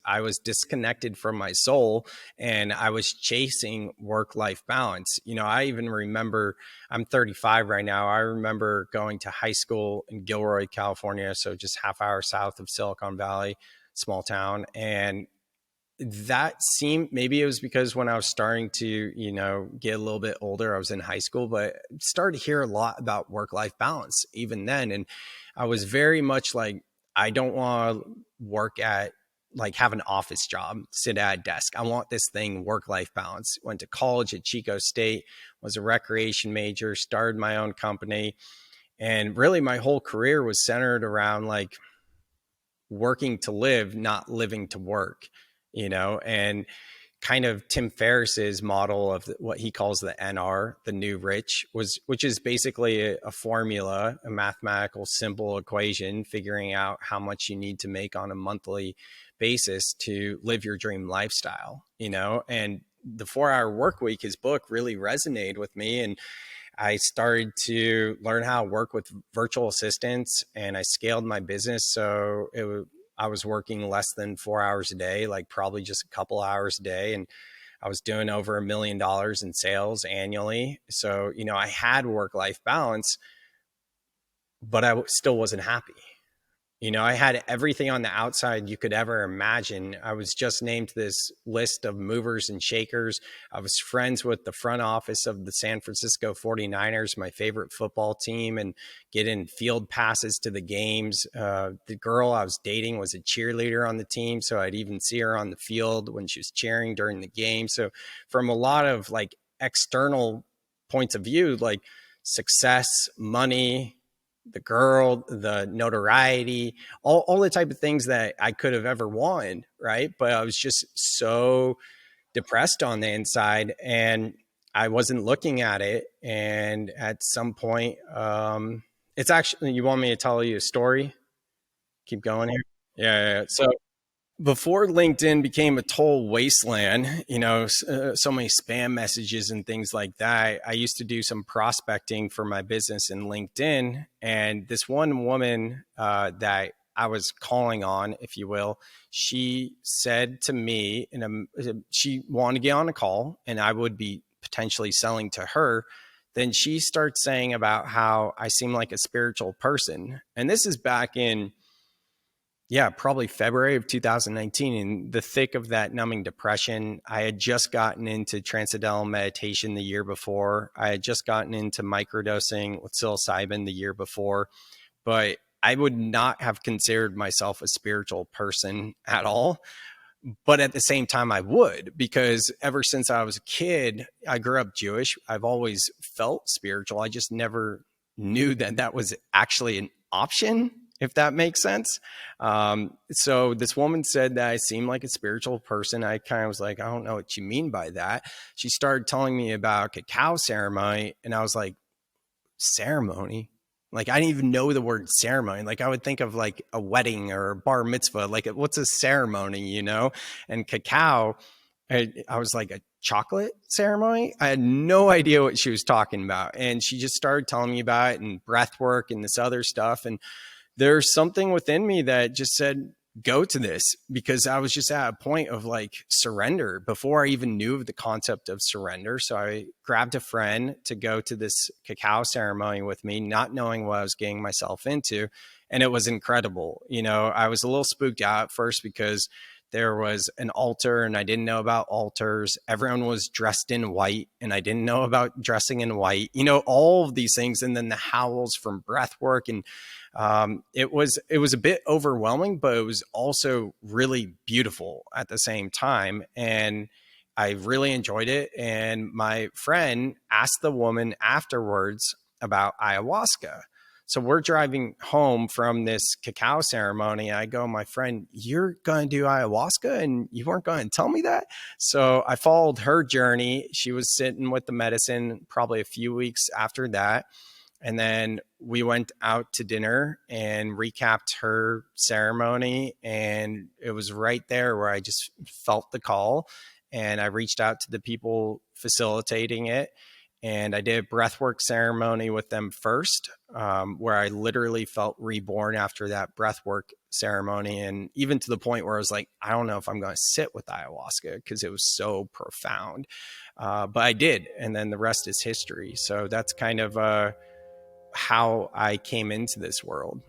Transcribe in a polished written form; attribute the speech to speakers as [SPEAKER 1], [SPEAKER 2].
[SPEAKER 1] I was disconnected from my soul and I was chasing work-life balance. I even remember, I'm 35 right now. I remember going to high school in Gilroy, California. So just half hour south of Silicon Valley, small town. And that seemed, maybe it was because when I was starting to, get a little bit older, I was in high school, but started to hear a lot about work-life balance even then. And I was very much like, I don't want to work at, like, have an office job, sit at a desk. I want this thing work-life balance. Went to college at Chico State, was a recreation major, started my own company. And really my whole career was centered around like working to live, not living to work, and kind of Tim Ferriss's model of what he calls the NR, the new rich, which is basically a formula, a mathematical simple equation, figuring out how much you need to make on a monthly basis to live your dream lifestyle, and the 4-Hour Work Week, his book, really resonated with me. And I started to learn how to work with virtual assistants, and I scaled my business. So I was working less than 4 hours a day, like probably just a couple hours a day. And I was doing over $1 million in sales annually. So, I had work-life balance, but I still wasn't happy. I had everything on the outside you could ever imagine. I was just named this list of movers and shakers. I was friends with the front office of the San Francisco 49ers, my favorite football team, and getting field passes to the games. The girl I was dating was a cheerleader on the team, so I'd even see her on the field when she was cheering during the game. So from a lot of like external points of view, like success, money, the girl, the notoriety, all the type of things that I could have ever wanted, right? But I was just so depressed on the inside and I wasn't looking at it. And at some point, it's actually, you want me to tell you a story? Keep going here? Yeah. So before LinkedIn became a total wasteland, so many spam messages and things like that, I used to do some prospecting for my business in LinkedIn. And this one woman that I was calling on, if you will, she said to me, she wanted to get on a call and I would be potentially selling to her. Then she starts saying about how I seem like a spiritual person. And this is back in, probably February of 2019, in the thick of that numbing depression. I had just gotten into transcendental meditation the year before. I had just gotten into microdosing with psilocybin the year before, but I would not have considered myself a spiritual person at all. But at the same time, I would, because ever since I was a kid, I grew up Jewish. I've always felt spiritual. I just never knew that that was actually an option, if that makes sense. So this woman said that I seem like a spiritual person. I kind of was like, I don't know what you mean by that. She started telling me about cacao ceremony. And I was like, ceremony? Like, I didn't even know the word ceremony. Like, I would think of like a wedding or a bar mitzvah. Like, what's a ceremony, And cacao, I was like, a chocolate ceremony? I had no idea what she was talking about. And she just started telling me about it and breath work and this other stuff. And there's something within me that just said, go to this, because I was just at a point of like surrender before I even knew of the concept of surrender. So I grabbed a friend to go to this cacao ceremony with me, not knowing what I was getting myself into. And it was incredible. I was a little spooked out at first because there was an altar and I didn't know about altars. Everyone was dressed in white and I didn't know about dressing in white, all of these things. And then the howls from breath work. And it was a bit overwhelming, but it was also really beautiful at the same time. And I really enjoyed it. And my friend asked the woman afterwards about ayahuasca. So we're driving home from this cacao ceremony. I go, my friend, you're going to do ayahuasca and you weren't going to tell me that? So I followed her journey. She was sitting with the medicine probably a few weeks after that. And then we went out to dinner and recapped her ceremony. And it was right there where I just felt the call. And I reached out to the people facilitating it. And I did a breathwork ceremony with them first, where I literally felt reborn after that breathwork ceremony. And even to the point where I was like, I don't know if I'm going to sit with ayahuasca because it was so profound. But I did. And then the rest is history. So that's kind of how I came into this world.